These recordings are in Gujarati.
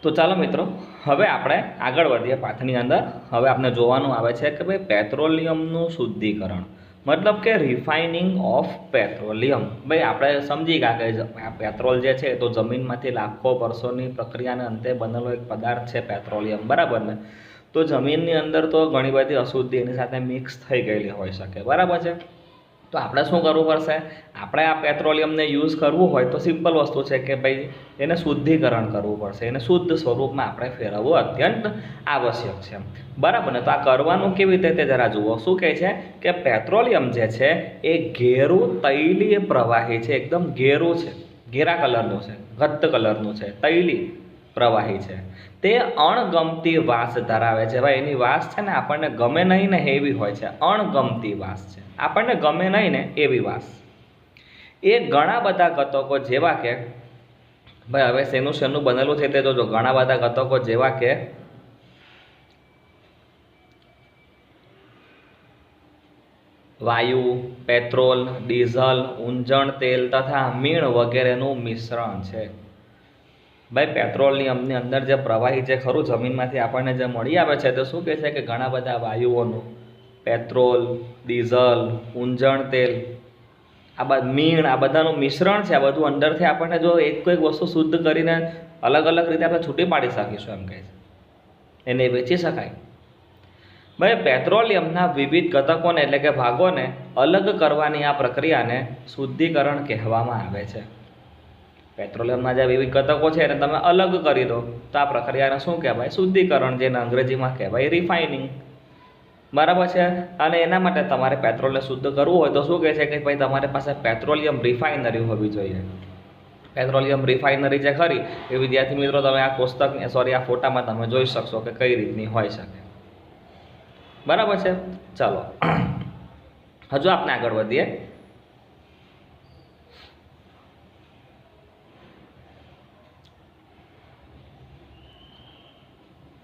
તો ચાલો મિત્રો, હવે આપણે આગળ વધીએ પાઠની અંદર. હવે આપણે જોવાનું આવે છે કે ભાઈ પેટ્રોલિયમનું શુદ્ધિકરણ, મતલબ કે રિફાઇનિંગ ઓફ પેટ્રોલિયમ. ભાઈ આપણે સમજી ગયા કે આ પેટ્રોલ જે છે તો જમીનમાંથી લાખો વર્ષોની પ્રક્રિયાના અંતે બનેલો એક પદાર્થ છે પેટ્રોલિયમ, બરાબર ને? તો જમીનની અંદર તો ઘણી બધી અશુદ્ધિ એની સાથે મિક્સ થઈ ગયેલી હોઈ શકે, બરાબર છે? તો આપણે શું કરવું પડશે? આપણે આ પેટ્રોલિયમને યુઝ કરવું હોય તો સિમ્પલ વસ્તુ છે કે ભાઈ એને શુદ્ધિકરણ કરવું પડશે, એને શુદ્ધ સ્વરૂપમાં આપણે ફેરવવું અત્યંત આવશ્યક છે, બરાબર ને? તો આ કરવાનું કેવી રીતે તે જરા જુઓ. શું કહે છે કે પેટ્રોલિયમ જે છે એ ઘેરું તૈલીય પ્રવાહી છે, એકદમ ઘેરું છે, ઘેરા કલરનું છે, ઘટ્ટ કલરનું છે, તૈલી પ્રવાહી છે. તે અણગમતી વાસ ધરાવે છે. ભાઈ એની વાસ છે ને આપણને ગમે નહીં ને એવી હોય છે, અણગમતી વાસ છે, આપણને ગમે નહીં ને એવી વાસ. એ ઘણા બધા ઘટકો જેવા કે, ભાઈ હવે શેનું બનેલું છે તે જોજો, ઘણા બધા ઘટકો જેવા કે વાયુ, પેટ્રોલ, ડીઝલ, ઊંજણ તેલ તથા મીણ વગેરેનું મિશ્રણ છે. ભાઈ પેટ્રોલિયમની અંદર જે પ્રવાહી જે ખરું જમીનમાંથી આપણને જે મળી આવે છે તો શું કહે છે કે ઘણા બધા વાયુઓનું, પેટ્રોલ, ડીઝલ, ઊંજણ તેલ, મીણ, આ બધાનું મિશ્રણ છે. આ બધું અંદરથી આપણને જો એક કોઈક વસ્તુ શુદ્ધ કરીને અલગ અલગ રીતે આપણે છૂટી પાડી શકીશું, એમ કહે છે, એને વેચી શકાય. ભાઈ પેટ્રોલિયમના વિવિધ ઘટકોને એટલે કે ભાગોને અલગ કરવાની આ પ્રક્રિયાને શુદ્ધિકરણ કહેવામાં આવે છે. પેટ્રોલિયમના જે વિવિધ ઘટકો છે એને તમે અલગ કરી દો તો આ પ્રક્રિયાને શું કહેવાય? શુદ્ધિકરણ, જેને અંગ્રેજીમાં કહેવાય રિફાઇનિંગ, બરાબર છે? અને એના માટે તમારે પેટ્રોલને શુદ્ધ કરવું હોય તો શું કહે છે કે ભાઈ તમારી પાસે પેટ્રોલિયમ રિફાઇનરી હોવી જોઈએ. પેટ્રોલિયમ રિફાઇનરી જે ખરી એ વિદ્યાર્થી મિત્રો તમે આ પુસ્તક આ ફોટામાં તમે જોઈ શકશો કે કઈ રીતની હોઈ શકે, બરાબર છે? ચાલો હજુ આપણે આગળ વધીએ.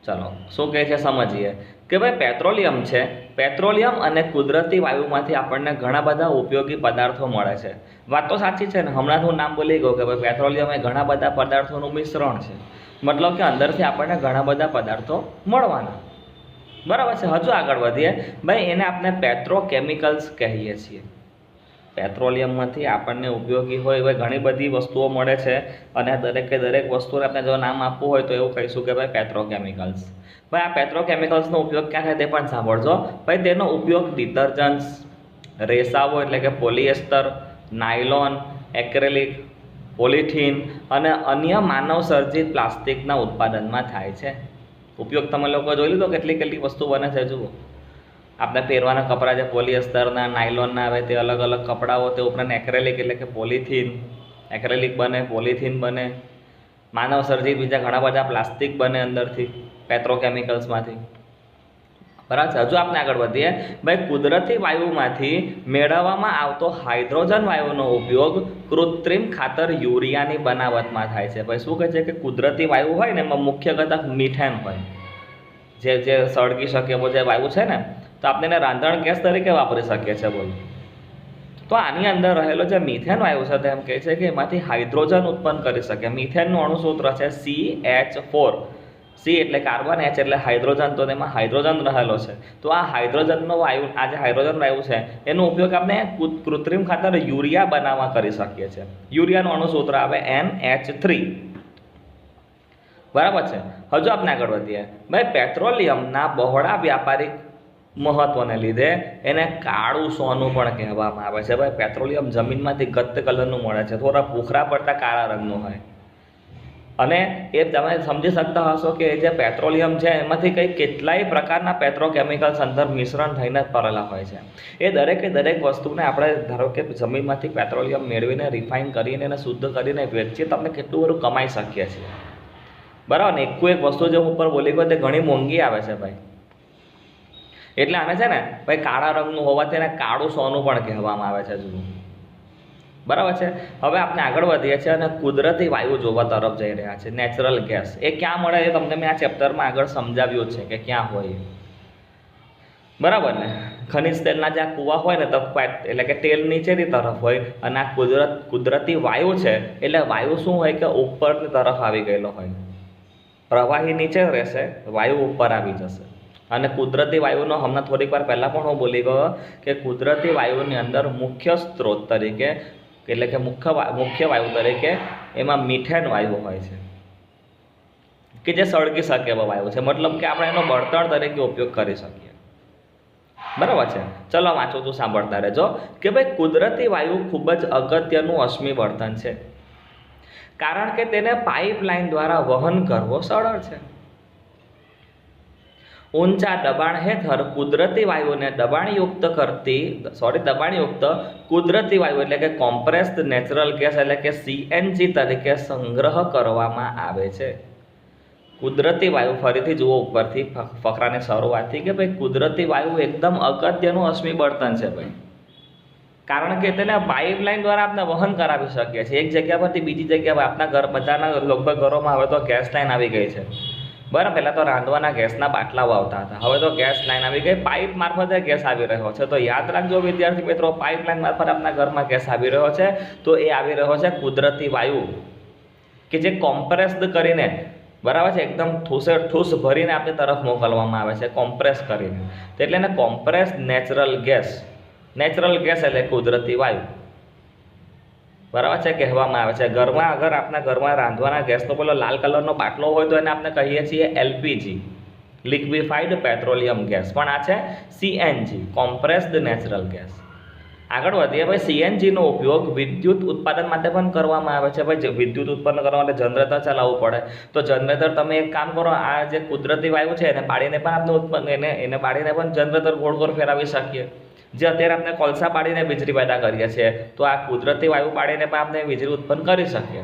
ચાલો શું કહે છે સમજીએ કે ભાઈ પેટ્રોલિયમ છે, પેટ્રોલિયમ અને કુદરતી વાયુમાંથી આપણને ઘણા બધા ઉપયોગી પદાર્થો મળે છે. વાત તો સાચી છે ને, હમણાં હું નામ બોલી ગયો કે ભાઈ પેટ્રોલિયમ એ ઘણા બધા પદાર્થોનું મિશ્રણ છે, મતલબ કે અંદરથી આપણને ઘણા બધા પદાર્થો મળવાના, બરાબર છે? હજુ આગળ વધીએ. ભાઈ એને આપણે પેટ્રોકેમિકલ્સ કહીએ છીએ. પેટ્રોલિયમમાંથી આપણને ઉપયોગી હોય એવી ઘણી બધી વસ્તુઓ મળે છે અને દરેક વસ્તુને આપણે જો નામ આપવું હોય તો એવું કહીશું કે ભાઈ પેટ્રોકેમિકલ્સ. ભાઈ આ પેટ્રોકેમિકલ્સનો ઉપયોગ ક્યાં થાય તે પણ સાંભળજો. ભાઈ તેનો ઉપયોગ ડિટર્જન્ટ્સ, રેસાઓ એટલે કે પોલિએસ્ટર, નાયલોન, એક્રેલિક, પોલિથીન અને અન્ય માનવ સર્જિત પ્લાસ્ટિકના ઉત્પાદનમાં થાય છે. ઉપયોગ તમે લોકો જોઈ લીધો કેટલી વસ્તુ બને છે. જુઓ, આપણે પહેરવાના કપડાં જે પોલિએસ્ટરના, નાયલોનના આવે તે અલગ અલગ કપડાઓ, તે ઉપરાંત એક્રેલિક એટલે કે પોલિથીન, એક્રેલિક બને, પોલિથીન બને, માનવ સર્જિત બીજા ઘણા બધા પ્લાસ્ટિક બને અંદરથી પેટ્રોકેમિકલ્સમાંથી, બરાબર. હજુ આપણે આગળ વધીએ. ભાઈ કુદરતી વાયુમાંથી મેળવવામાં આવતો હાઇડ્રોજન વાયુનો ઉપયોગ કૃત્રિમ ખાતર યુરિયાની બનાવટમાં થાય છે. ભાઈ શું કહે છે કે કુદરતી વાયુ હોય ને એમાં મુખ્ય ઘટક મિથેન હોય, જે સળગી શકે એવો જે વાયુ છે ને, તો આપણે એને રાંધણ ગેસ તરીકે વાપરી શકીએ છીએ. બોલો, તો આની અંદર રહેલો જે મિથેન વાયુ છે તેમ કહે છે કે એમાંથી હાઇડ્રોજન ઉત્પન્ન કરી શકે. મિથેનનું અણુસૂત્ર છે CH4. સી એટલે કાર્બન, એચ એટલે હાઇડ્રોજન, તો તેમાં હાઇડ્રોજન રહેલો છે. તો આ હાઇડ્રોજનનો વાયુ, આ જે હાઇડ્રોજન વાયુ છે એનો ઉપયોગ આપણે કૃત્રિમ ખાતર યુરિયા બનાવવા કરી શકીએ છીએ. યુરિયાનું અણુસૂત્ર આવે NH3, બરાબર છે. હજુ આપણે આગળ વધીએ. ભાઈ પેટ્રોલિયમના બહોળા વ્યાપારિક મહત્વને લીધે એને કાળું સોનું પણ કહેવામાં આવે છે. ભાઈ પેટ્રોલિયમ જમીનમાંથી ઘટ્ટ કલરનું મળે છે, થોડા ભૂખરા પડતા કાળા રંગનું હોય, અને એ તમે સમજી શકતા હશો કે જે પેટ્રોલિયમ છે એમાંથી કેટલાય પ્રકારના પેટ્રોકેમિકલ્સ અંદર મિશ્રણ થઈને જ પડેલા હોય છે. એ દરેક વસ્તુને આપણે ધારો કે જમીનમાંથી પેટ્રોલિયમ મેળવીને રિફાઇન કરીને એને શુદ્ધ કરીને વેચીએ તો આપણે કેટલું બધું કમાઈ શકીએ છીએ, બરાબર ને? એક વસ્તુ જે હું ઉપર બોલી ગયો તે ઘણી મોંઘી આવે છે ભાઈ, એટલે આને છે ને ભાઈ કાળા રંગનું હોવાથી એને કાળું સોનું પણ કહેવામાં આવે છે. જુઓ, બરાબર છે. હવે આપણે આગળ વધીએ છીએ અને કુદરતી વાયુ જોવા તરફ જઈ રહ્યા છે. નેચરલ ગેસ એ ક્યાં મળે એ તમને મેં આ ચેપ્ટરમાં આગળ સમજાવ્યું છે કે ક્યાં હોય, બરાબર ને? ખનિજ તેલના જે કૂવા હોય ને તો એટલે કે તેલ નીચેની તરફ હોય, અને આ કુદરતી વાયુ છે એટલે વાયુ શું હોય કે ઉપરની તરફ આવી ગયેલો હોય, પ્રવાહી નીચે રહેશે, વાયુ ઉપર આવી જશે. અને કુદરતી વાયુનો હમણાં થોડીક વાર પહેલાં પણ હું બોલી ગયો કે કુદરતી વાયુની અંદર મુખ્ય સ્ત્રોત તરીકે એટલે કે મુખ્ય વાયુ તરીકે એમાં મિથેન વાયુ હોય છે કે જે સળગી શકે એવો વાયુ છે, મતલબ કે આપણે એનો બળતણ તરીકે ઉપયોગ કરી શકીએ. બરાબર છે. ચલો વાંચું તું સાંભળતા રહેજો કે ભાઈ કુદરતી વાયુ ખૂબ જ અગત્યનું અશ્મિ બળતણ છે, કારણ કે તેને પાઇપલાઇન દ્વારા વહન કરવો સરળ છે. ઊંચા દબાણ હેઠળ કુદરતી વાયુને દબાણયુક્ત કુદરતી વાયુ એટલે કે કોમ્પ્રેસ્ડ નેચરલ ગેસ એટલે કે CNG તરીકે સંગ્રહ કરવામાં આવે છે. કુદરતી વાયુ, ફરીથી જુઓ ઉપરથી ફકરાની શરૂઆતથી કે ભાઈ કુદરતી વાયુ એકદમ અગત્યનું અશ્મિ બળતણ છે ભાઈ, કારણ કે તેને પાઇપલાઇન દ્વારા આપણે વહન કરાવી શકીએ છીએ એક જગ્યા પરથી બીજી જગ્યા પર. આપણા ઘર બધાના લગભગ ઘરોમાં હવે તો ગેસ લાઈન આવી ગઈ છે. બરાબર, પહેલાં તો રાંધવાના ગેસના બાટલાઓ આવતા હતા, હવે તો ગેસ લાઈન આવી ગઈ, પાઇપ મારફતે ગેસ આવી રહ્યો છે. તો યાદ રાખજો વિદ્યાર્થી મિત્રો, પાઇપલાઇન મારફત આપણા ઘરમાં ગેસ આવી રહ્યો છે, તો એ આવી રહ્યો છે કુદરતી વાયુ કે જે કોમ્પ્રેસ્ડ કરીને, બરાબર છે, એકદમ ઠૂસ ભરીને આપણી તરફ મોકલવામાં આવે છે, કોમ્પ્રેસ કરીને. એટલે એને કોમ્પ્રેસ્ડ નેચરલ ગેસ એટલે કુદરતી વાયુ, બરાબર છે, કહેવામાં આવે છે. ઘરમાં અગર આપણા ઘરમાં રાંધવાના ગેસનો પેલો લાલ કલરનો બાટલો હોય તો એને આપણે કહીએ છીએ LPG, લિક્વિફાઈડ પેટ્રોલિયમ ગેસ. પણ આ છે CNG, કોમ્પ્રેસ્ડ નેચરલ ગેસ. આગળ વધીએ ભાઈ. CNGનો ઉપયોગ વિદ્યુત ઉત્પાદન માટે પણ કરવામાં આવે છે ભાઈ. વિદ્યુત ઉત્પન્ન કરવા માટે જનરેટર ચલાવવું પડે, તો જનરેટર તમે એક કામ કરો, આ જે કુદરતી વાયુ છે એને બાળીને પણ એને બાળીને પણ જનરેટર ગોળ ગોળ ફેરવી શકીએ. જે અત્યારે આપણે કોલસા બાળીને વીજળી પેદા કરીએ છીએ, તો આ કુદરતી વાયુ બાળીને પણ આપણે વીજળી ઉત્પન્ન કરી શકીએ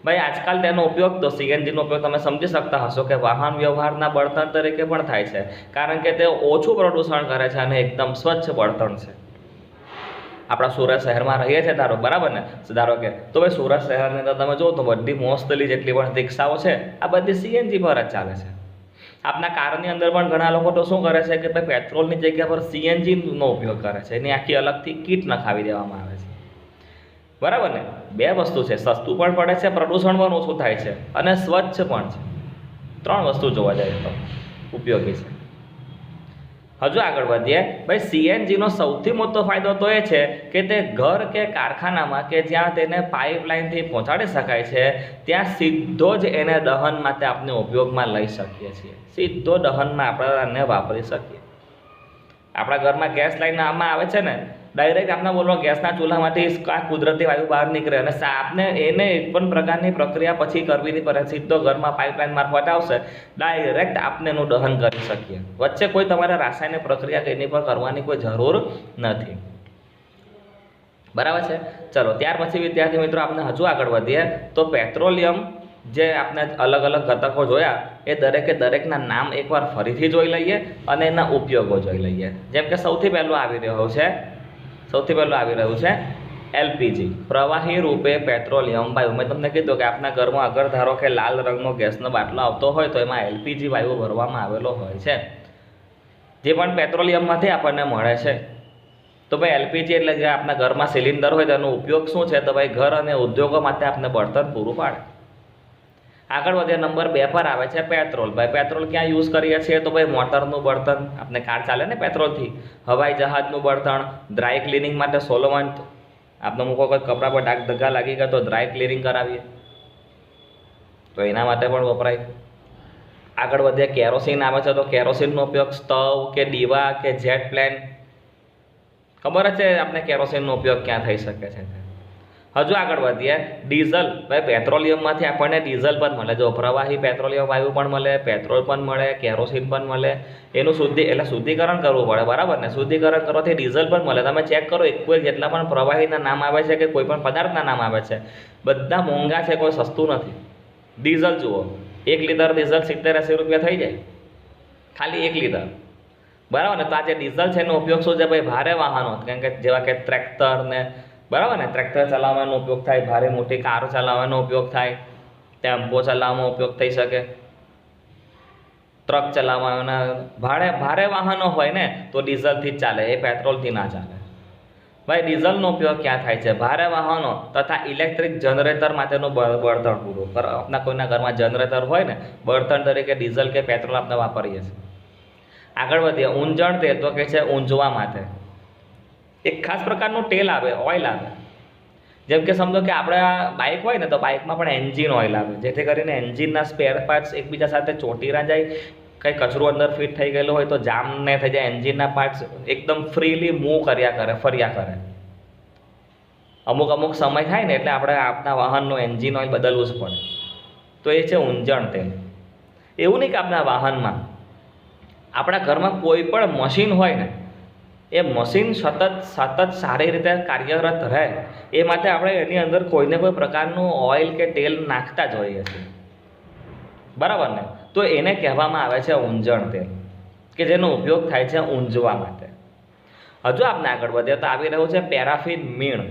ભાઈ. આજકાલ તેનો ઉપયોગ, તો CNGનો ઉપયોગ તમે સમજી શકતા હશો કે વાહન વ્યવહારના બળતણ તરીકે પણ થાય છે, કારણ કે તે ઓછું પ્રદૂષણ કરે છે અને એકદમ સ્વચ્છ બળતણ છે. આપણા સુરત શહેરમાં રહીએ છીએ બરાબર ને, ધારો કે તો ભાઈ સુરત શહેરની અંદર તમે જુઓ તો બધી મોસ્ટલી જેટલી પણ રિક્ષાઓ છે આ બધી CNG પર જ ચાલે છે. આપણા કારની અંદર પણ ઘણા લોકો તો શું કરે છે કે ભાઈ પેટ્રોલની જગ્યા પર CNGનો ઉપયોગ કરે છે, એની આખી અલગથી કીટ નખાવી દેવામાં આવે છે. બરાબર ને, બે વસ્તુ છે, સસ્તું પણ પડે છે, પ્રદૂષણ પણ ઓછું થાય છે અને સ્વચ્છ પણ છે. 3 વસ્તુ જોવા જાય તો ઉપયોગી છે. હજુ આગળ વધીએ ભાઈ. CNGનો સૌથી મોટો ફાયદો તો એ છે કે તે ઘર કે કારખાનામાં કે જ્યાં તેને પાઇપલાઇનથી પહોંચાડી શકાય છે ત્યાં સીધો જ એને દહન માટે આપણે ઉપયોગમાં લઈ શકીએ છીએ. સીધો દહનમાં આપણે એને વાપરી શકીએ. આપણા ઘરમાં ગેસ લાઈન આમાં આવે છે ને, ડાયરેક્ટ આપણે બોલો ગેસના ચૂલામાંથી આ કુદરતી વાયુ બહાર નીકળે અને આપણે એને એક પણ પ્રકારની પ્રક્રિયા પછી કરવી નહીં પડે, સીધો ઘરમાં પાઇપલાઇન મારફત આવશે, ડાયરેક્ટ આપણે એનું દહન કરી શકીએ. વચ્ચે કોઈ તમારે રાસાયણિક પ્રક્રિયા એની પર કરવાની કોઈ જરૂર નથી. બરાબર છે. ચલો ત્યાર પછી વિદ્યાર્થી મિત્રો આપણે હજુ આગળ વધીએ તો પેટ્રોલિયમ જે આપણે અલગ અલગ ઘટકો જોયા એ દરેકના નામ એકવાર ફરીથી જોઈ લઈએ અને એના ઉપયોગો જોઈ લઈએ. જેમ કે સૌથી પહેલું આવી રહ્યું છે LPG, પ્રવાહી રૂપે પેટ્રોલિયમ વાયુ. મેં તમને કીધું કે આપણા ઘરમાં અગર ધારો કે લાલ રંગનો ગેસનો બાટલો આવતો હોય તો એમાં LPG વાયુ ભરવામાં આવેલો હોય છે, જે પણ પેટ્રોલિયમમાંથી આપણને મળે છે. તો ભાઈ LPG એટલે જે આપણા ઘરમાં સિલિન્ડર હોય તેનો ઉપયોગ શું છે, તો ભાઈ ઘર અને ઉદ્યોગો માટે આપણે બળતણ પૂરું પાડે. આગળ વધીએ. નંબર 2 પર આવે છે પેટ્રોલ. ભાઈ પેટ્રોલ ક્યાં યુઝ કરીએ છીએ, તો ભાઈ મોટરનું બળતણ, આપણે કાર ચાલે ને પેટ્રોલથી, હવાઈ જહાજનું બળતણ, ડ્રાય ક્લિનિંગ માટે સોલવન્ટ, આપણે મૂકો કોઈ કપડા પર ડાઘ ધગ્ગા લાગી ગયા તો ડ્રાય ક્લિનિંગ કરાવીએ તો એના માટે પણ વપરાય. આગળ વધીએ. કેરોસીન આવે છે, તો કેરોસીનનો ઉપયોગ સ્ટવ કે દીવા કે જેટ પ્લેન, ખબર જ છે આપણે કેરોસીનનો ઉપયોગ ક્યાં થઈ શકે છે. હજુ આગળ વધીએ. ડીઝલ. ભાઈ પેટ્રોલિયમમાંથી આપણને ડીઝલ પણ મળે. જો પ્રવાહી પેટ્રોલિયમ વાયુ પણ મળે, પેટ્રોલ પણ મળે, કેરોસીન પણ મળે. એનું શુદ્ધિકરણ કરવું પડે, બરાબર ને. શુદ્ધિકરણ કરવાથી ડીઝલ પણ મળે. તમે ચેક કરો એક જેટલા પણ પ્રવાહીના નામ આવે છે કે કોઈ પણ પદાર્થના નામ આવે છે, બધા મોંઘા છે, કોઈ સસ્તું નથી. ડીઝલ જુઓ, 1 લીટર ડીઝલ 70-80 રૂપિયા થઈ જાય, ખાલી 1 લીટર, બરાબર ને. તો આ જે ડીઝલ છે એનો ઉપયોગ શું છે ભાઈ, ભારે વાહનો કેમ કે જેવા કે ટ્રેક્ટર ને, બરાબર ને, ટ્રેક્ટર ચલાવવાનો ઉપયોગ થાય, ભારે મોટી કાર ચલાવવાનો ઉપયોગ થાય, ટેમ્પો ચલાવવાનો ઉપયોગ થઈ શકે, ટ્રક ચલાવવાના ભારે વાહનો હોય ને તો ડીઝલથી જ ચાલે, એ પેટ્રોલથી ના ચાલે. ભાઈ ડીઝલનો ઉપયોગ ક્યાં થાય છે? ભારે વાહનો તથા ઇલેક્ટ્રિક જનરેટર માટેનું બળતણ પૂરું કરો. આપણા કોઈના ઘરમાં જનરેટર હોય ને, બળતણ તરીકે ડીઝલ કે પેટ્રોલ આપણે વાપરીએ છીએ. આગળ વધીએ. ઊંજણ તેલ તો કે છે ઊંજવા માટે. એક ખાસ પ્રકારનું તેલ આવે, ઓઇલ આવે. જેમ કે સમજો કે આપણે બાઇક હોય ને, તો બાઇકમાં પણ એન્જિન ઓઇલ આવે, જેથી કરીને એન્જિનના સ્પેર પાર્ટ્સ એકબીજા સાથે ચોંટી ના જાય. કંઈ કચરું અંદર ફિટ થઈ ગયેલું હોય તો જામ ને થઈ જાય, એન્જિનના પાર્ટ્સ એકદમ ફ્રીલી મૂવ કર્યા કરે, ફર્યા કરે. અમુક સમય થાય ને એટલે આપણે આપણા વાહનનું એન્જિન ઓઇલ બદલવું જ પડે. તો એ છે ઊંજણ તેલ. એવું નહીં કે આપણા વાહનમાં, આપણા ઘરમાં કોઈ પણ મશીન હોય ને, એ મશીન સતત સારી રીતે કાર્યરત રહે એ માટે આપણે એની અંદર કોઈને કોઈ પ્રકારનું ઓઇલ કે તેલ નાખતા જ હોઈએ છીએ, બરાબર ને? તો એને કહેવામાં આવે છે ઊંજણ તેલ, કે જેનો ઉપયોગ થાય છે ઊંજવા માટે. હજુ આપણે આગળ વધીએ તો આવી રહ્યું છે પેરાફિન મીણ,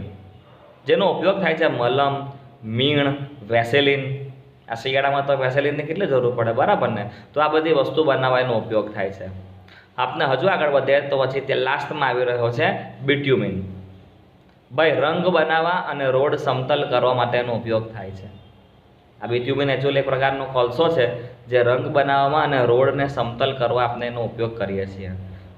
જેનો ઉપયોગ થાય છે મલમ, મીણ, વેસેલિન. આ શિયાળામાં તો વેસેલિનની કેટલી જરૂર પડે, બરાબર ને? તો આ બધી વસ્તુ બનાવવા એનો ઉપયોગ થાય છે. આપણે હજુ આગળ વધીએ તો પછી તે લાસ્ટમાં આવી રહ્યો છે બિટ્યુમિન. ભાઈ રંગ બનાવવા અને રોડ સમતલ કરવા માટેનો ઉપયોગ થાય છે. આ બિટ્યુમિન એકચ્યુઅલી એક પ્રકારનો કોલસો છે જે રંગ બનાવવામાં અને રોડને સમતલ કરવા આપણે એનો ઉપયોગ કરીએ છીએ,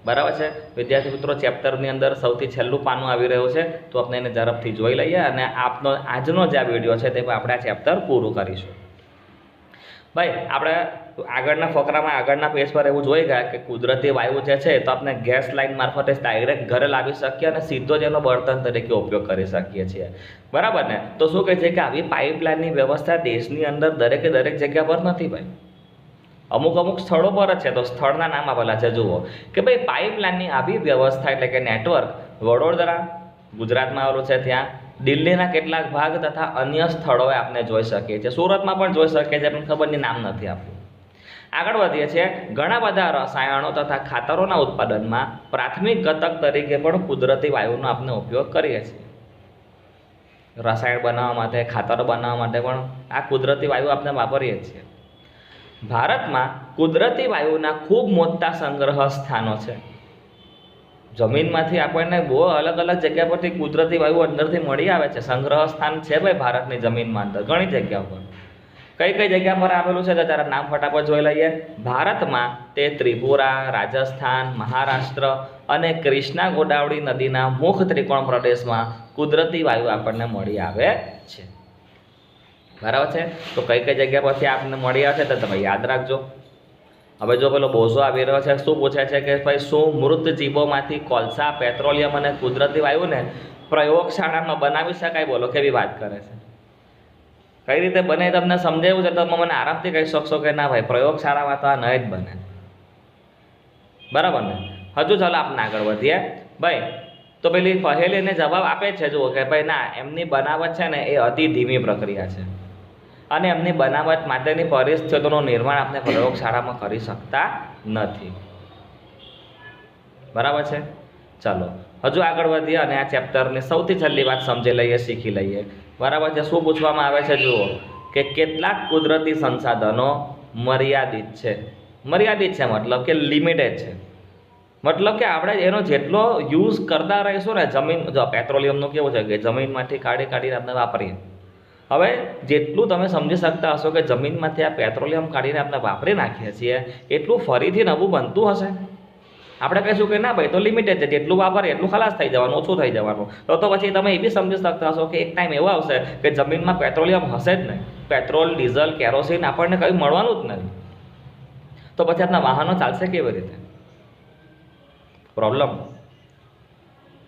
બરાબર છે વિદ્યાર્થી મિત્રો? ચેપ્ટરની અંદર સૌથી છેલ્લું પાનું આવી રહ્યું છે, તો આપણે એને ઝડપથી જોઈ લઈએ અને આપનો આજનો જે આ વિડીયો છે તેમાં આપણે આ ચેપ્ટર પૂરું કરીશું. ભાઈ આપણે આગળના ફકરામાં આગળના પેજ પર એવું જોઈ ગયા કે કુદરતી વાયુ જે છે તો આપણે ગેસ લાઇન મારફતે ડાયરેક્ટ ઘરે લાવી શકીએ અને સીધો જ એનો બળતણ તરીકે ઉપયોગ કરી શકીએ છીએ, બરાબર ને? તો શું કહે છે કે આવી પાઇપલાઇનની વ્યવસ્થા દેશની અંદર દરેક જગ્યા પર નથી ભાઈ, અમુક સ્થળો પર જ છે. તો સ્થળના નામ આપેલા છે, જુઓ કે ભાઈ પાઇપલાઇનની આવી વ્યવસ્થા એટલે કે નેટવર્ક વડોદરા ગુજરાતમાં આવેલું છે, ત્યાં દિલ્હીના કેટલાક ભાગ તથા અન્ય સ્થળોએ આપણે જોઈ શકીએ છીએ, સુરતમાં પણ જોઈ શકીએ છીએ, પણ ખબર નહીં નામ નથી આપણું. આગળ વધીએ છીએ. ઘણા બધા રસાયણો તથા ખાતરોના ઉત્પાદનમાં પ્રાથમિક ઘટક તરીકે પણ કુદરતી વાયુનો આપણે ઉપયોગ કરીએ છીએ. રસાયણ બનાવવા માટે, ખાતરો બનાવવા માટે પણ આ કુદરતી વાયુ આપણે વાપરીએ છીએ. ભારતમાં કુદરતી વાયુના ખૂબ મોટા સંગ્રહ સ્થાનો છે. જમીનમાંથી આપણને બહુ અલગ જગ્યા પરથી કુદરતી વાયુ અંદરથી મળી આવે છે. સંગ્રહ સ્થાન છે ભાઈ ભારતની જમીનમાં અંદર ઘણી જગ્યા પર. કઈ જગ્યા પર આવેલું છે તો જરા નામ ફટાફટ જોઈ લઈએ. ભારતમાં તે ત્રિપુરા, રાજસ્થાન, મહારાષ્ટ્ર અને કૃષ્ણા ગોદાવરી નદીના મુખ ત્રિકોણ પ્રદેશમાં કુદરતી વાયુ આપણને મળી આવે છે, બરાબર છે? તો કઈ જગ્યા પરથી આપણને મળી આવે છે તો તમે યાદ રાખજો. હવે જો પેલો બોઝો આવી રહ્યો છે, શું પૂછે છે કે ભાઈ શું મૃત જીવોમાંથી કોલસા, પેટ્રોલિયમ અને કુદરતી વાયુને પ્રયોગશાળામાં બનાવી શકાય? બોલો કેવી વાત કરે છે. કઈ રીતે બને તમને સમજાવ્યું છે, તમે મને આરામથી કહી શકશો કે ના ભાઈ પ્રયોગશાળામાં તો આ નહીં જ બને, બરાબર ને? હજુ ચાલો આપણે આગળ વધીએ. ભાઈ તો પેલી પહેલીને જવાબ આપે છે, જુઓ કે ભાઈ ના, એમની બનાવટ છે ને એ અતિ ધીમી પ્રક્રિયા છે અને એમની બનાવટ માટેની પરિસ્થિતિઓનું નિર્માણ આપણે પ્રયોગશાળામાં કરી શકતા નથી, બરાબર છે? ચાલો હજુ આગળ વધીએ અને આ ચેપ્ટરની સૌથી છેલ્લી વાત સમજી લઈએ, શીખી લઈએ, બરાબર છે? શું પૂછવામાં આવે છે, જુઓ કે કેટલાક કુદરતી સંસાધનો મર્યાદિત છે. મર્યાદિત છે મતલબ કે લિમિટેડ છે, મતલબ કે આપણે એનો જેટલો યુઝ કરતા રહીશું ને, જમીન જો પેટ્રોલિયમનું કેવું છે કે જમીનમાંથી કાઢીને આપણે વાપરીએ. હવે જેટલું તમે સમજી શકતા હશો કે જમીનમાંથી આ પેટ્રોલિયમ કાઢીને આપણે વાપરી નાખીએ છીએ, એટલું ફરીથી નવું બનતું હશે? આપણે કહીશું કે ના ભાઈ તો લિમિટેડ છે, જેટલું વાપરે એટલું ખલાસ થઈ જવાનું, ઓછું થઈ જવાનું. તો પછી તમે એ બી સમજી શકતા હશો કે એક ટાઈમ એવો આવશે કે જમીનમાં પેટ્રોલિયમ હશે જ નહીં, પેટ્રોલ, ડીઝલ, કેરોસીન આપણને કંઈ મળવાનું જ નથી. તો પછી આપણા વાહનો ચાલશે કેવી રીતે? પ્રોબ્લેમ,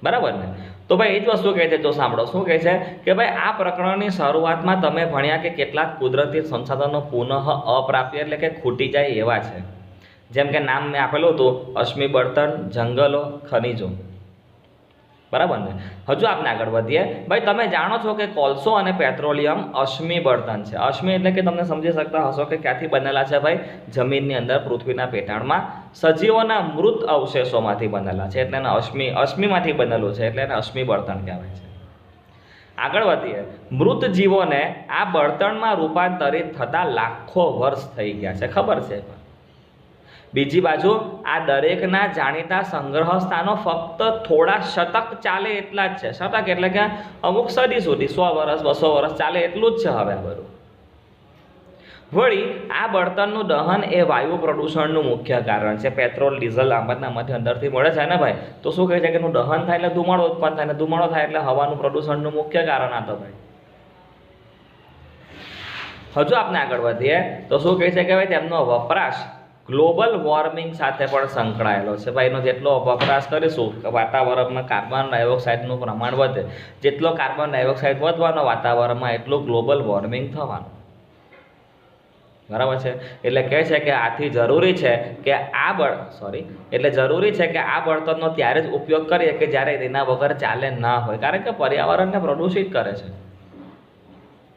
બરાબર ને? તો ભાઈ એ જ વસ્તુ કહે છે, જો સાંભળો શું કહે છે કે ભાઈ આ પ્રકરણની શરૂઆતમાં તમે ભણ્યા કે કેટલાક કુદરતી સંસાધનો પુનઃ અપ્રાપ્ય એટલે કે ખૂટી જાય એવા છે. જેમ કે નામ મેં આપેલું હતું, અશ્મિ બળતણ, જંગલો, ખનિજો, બરાબર ને? હજુ આપણે આગળ વધીએ. ભાઈ તમે જાણો છો કે કોલસો અને પેટ્રોલિયમ અશ્મિ બળતણ છે. અશ્મિ એટલે કે તમને સમજી શકતા હશો કે ક્યાંથી બનેલા છે ભાઈ? જમીનની અંદર પૃથ્વીના પેટાળમાં સજીવોના મૃત અવશેષોમાંથી બનેલા છે, એટલે એને અશ્મિમાંથી બનેલું છે, એટલે એને અશ્મિ બળતણ કહેવાય છે. આગળ વધીએ. મૃત જીવોને આ બળતણમાં રૂપાંતરિત થતા લાખો વર્ષ થઈ ગયા છે, ખબર છે? બીજી બાજુ આ દરેકના જાણીતા સંગ્રહ સ્થાનો ફક્ત થોડા શતક ચાલે એટલા જ છે. શતક એટલે કે અમુક સદી સુધી 100 વર્ષ 200 વર્ષ ચાલે એટલું જ છે. હવે આ બધું વળી આ બળતણનું દહન એ વાયુ પ્રદૂષણનું મુખ્ય કારણ છે. પેટ્રોલ ડીઝલ આમાંથી અંદરથી મળે છે ને ભાઈ, તો શું કહે છે કે એનું દહન થાય એટલે ધુમાડો ઉત્પન્ન થાય, ને ધુમાડો થાય એટલે હવાનું પ્રદૂષણનું મુખ્ય કારણ આ તો ભાઈ. હજુ આપણે આગળ વધીએ તો શું કહે છે કે ભાઈ તેમનો વપરાશ ગ્લોબલ વોર્મિંગ સાથે પણ સંકળાયેલો છે. ભાઈ એનો જેટલો વપરાશ કરીશું વાતાવરણમાં કાર્બન ડાયોક્સાઇડનું પ્રમાણ વધે, જેટલો કાર્બન ડાયોક્સાઇડ વધવાનો વાતાવરણમાં એટલું ગ્લોબલ વોર્મિંગ થવાનું. બરાબર છે. એટલે કહે છે કે આથી જરૂરી છે કે જરૂરી છે કે આ બળતણનો ત્યારે જ ઉપયોગ કરીએ કે જ્યારે એના વગર ચાલે ના હોય, કારણ કે પર્યાવરણને પ્રદૂષિત કરે છે.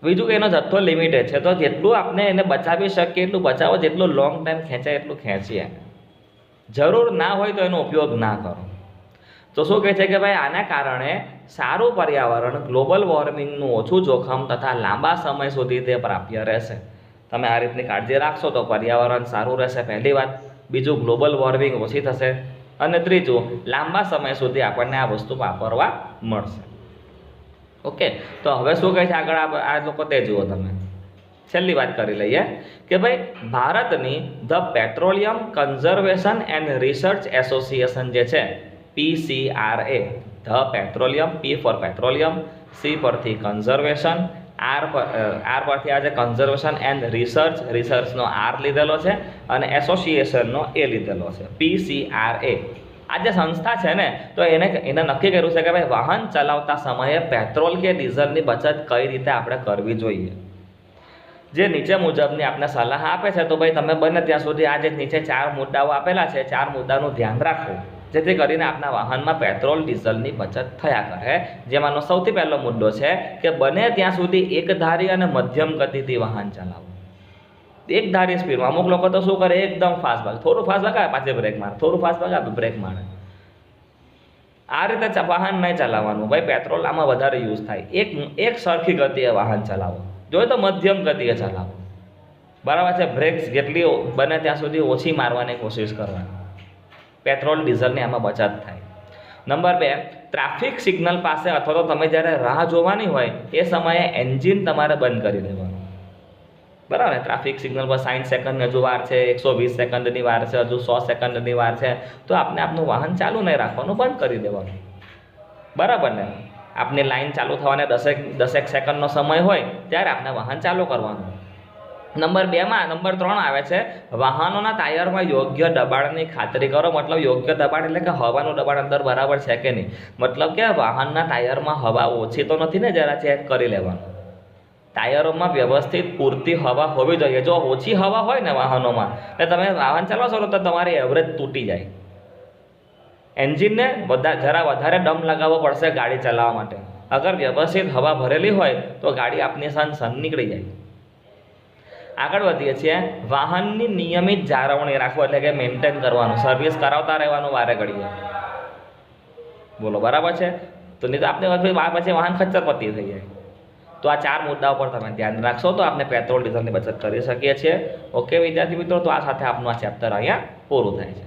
બીજું કે એનો જથ્થો લિમિટેડ છે, તો જેટલું આપણે એને બચાવી શકીએ એટલું બચાવો, જેટલું લોંગ ટાઈમ ખેંચાય એટલું ખેંચીએ. જરૂર ના હોય તો એનો ઉપયોગ ના કરો. તો શું કહે છે કે ભાઈ આના કારણે સારું પર્યાવરણ, ગ્લોબલ વોર્મિંગનું ઓછું જોખમ તથા લાંબા સમય સુધી તે પ્રાપ્ય રહેશે. તમે આ રીતની કાળજી રાખશો તો પર્યાવરણ સારું રહેશે, પહેલી વાત. બીજું, ગ્લોબલ વોર્મિંગ ઓછી થશે. અને ત્રીજું, લાંબા સમય સુધી આપણને આ વસ્તુ વાપરવા મળશે. ઓકે, તો હવે શું કહે છે આગળ આ લોકો તે જુઓ તમે. છેલ્લી વાત કરી લઈએ કે ભાઈ ભારતની the petroleum conservation and research association જે છે, PCRA, the petroleum, P for petroleum, C પરથી કન્ઝર્વેશન, આર પરથી આ જે કન્ઝર્વેશન એન્ડ રિસર્ચનો R લીધેલો છે અને એસોસિએશનનો A લીધેલો છે, PCRA. આ જે સંસ્થા છે ને, તો એને નક્કી કર્યું છે કે ભાઈ વાહન ચલાવતા સમયે પેટ્રોલ કે ડીઝલની બચત કઈ રીતે આપણે કરવી જોઈએ. જે નીચે મુજબની આપણે સલાહ આપે છે. તો ભાઈ તમે બને ત્યાં સુધી આ જે નીચે 4 મુદ્દાઓ આપેલા છે, 4 મુદ્દાનું ધ્યાન રાખવું, જેથી કરીને આપણા વાહનમાં પેટ્રોલ ડીઝલની બચત થયા કરે. જેમાંનો સૌથી પહેલો મુદ્દો છે કે બને ત્યાં સુધી એકધારી અને મધ્યમ ગતિથી વાહન ચલાવવું. એકધારી સ્પીડમાં. અમુક લોકો તો શું કરે, એકદમ ફાસ્ટ ભાગે, થોડું ફાસ્ટ ભાગે પાછે બ્રેક મારે, થોડું ફાસ્ટ ભાગે બ્રેક મારે. આ રીતે વાહન નહીં ચલાવવાનું ભાઈ. પેટ્રોલ આમાં વધારે યુઝ થાય. એક સરખી ગતિએ વાહન ચલાવો, જોઈએ તો મધ્યમ ગતિએ ચલાવો. બરાબર છે. બ્રેક્સ જેટલી બને ત્યાં સુધી ઓછી મારવાની કોશિશ કરવાની. પેટ્રોલ ડીઝલની આમાં બચત થાય. નંબર 2, ટ્રાફિક સિગ્નલ પાસે અથવા તો તમે જ્યારે રાહ જોવાની હોય એ સમયે એન્જિન તમારે બંધ કરી દેવાનું. બરાબર ને. ટ્રાફિક સિગ્નલ પર 60 સેકન્ડ હજુ વાર છે, 120 સેકન્ડની વાર છે, હજુ 100 સેકન્ડની વાર છે, તો આપણે આપનું વાહન ચાલુ નહીં રાખવાનું, બંધ કરી દેવાનું. બરાબર ને. આપની લાઈન ચાલુ થવાને 10 સેકન્ડનો સમય હોય ત્યારે આપણે વાહન ચાલુ કરવાનું. નંબર 3 આવે છે વાહનોના ટાયરમાં યોગ્ય દબાણની ખાતરી કરો. મતલબ યોગ્ય દબાણ એટલે કે હવાનું દબાણ અંદર બરાબર છે કે નહીં. મતલબ કે વાહનના ટાયરમાં હવા ઓછી તો નથી ને, જરા ચેક કરી લેવાનું. ટાયરોમાં વ્યવસ્થિત પૂરતી હવા હોવી જોઈએ. જો ઓછી હવા હોય ને વાહનોમાં, એટલે તમે વાહન ચલાવશો તો તમારી એવરેજ તૂટી જાય. એન્જિનને જરા વધારે દમ લગાવવો પડશે ગાડી ચલાવવા માટે. અગર વ્યવસ્થિત હવા ભરેલી હોય તો ગાડી આપની સન નીકળી જાય. આગળ વધીએ છીએ. વાહનની નિયમિત જાળવણી રાખવો, એટલે કે મેન્ટેન કરવાનું, સર્વિસ કરાવતા રહેવાનું વારે ઘડીએ. બોલો બરાબર છે. તો નહીં તો આપણે પછી વાહન ખચ્ચરપટ્ટી થઈ જાય. તો આ 4 મુદ્દાઓ પર તમે ધ્યાન રાખશો તો આપણે પેટ્રોલ ડીઝલની બચત કરી શકીએ છીએ. ઓકે વિદ્યાર્થી મિત્રો, તો આ સાથે આપનું આ ચેપ્ટર અહીંયા પૂરું થાય છે.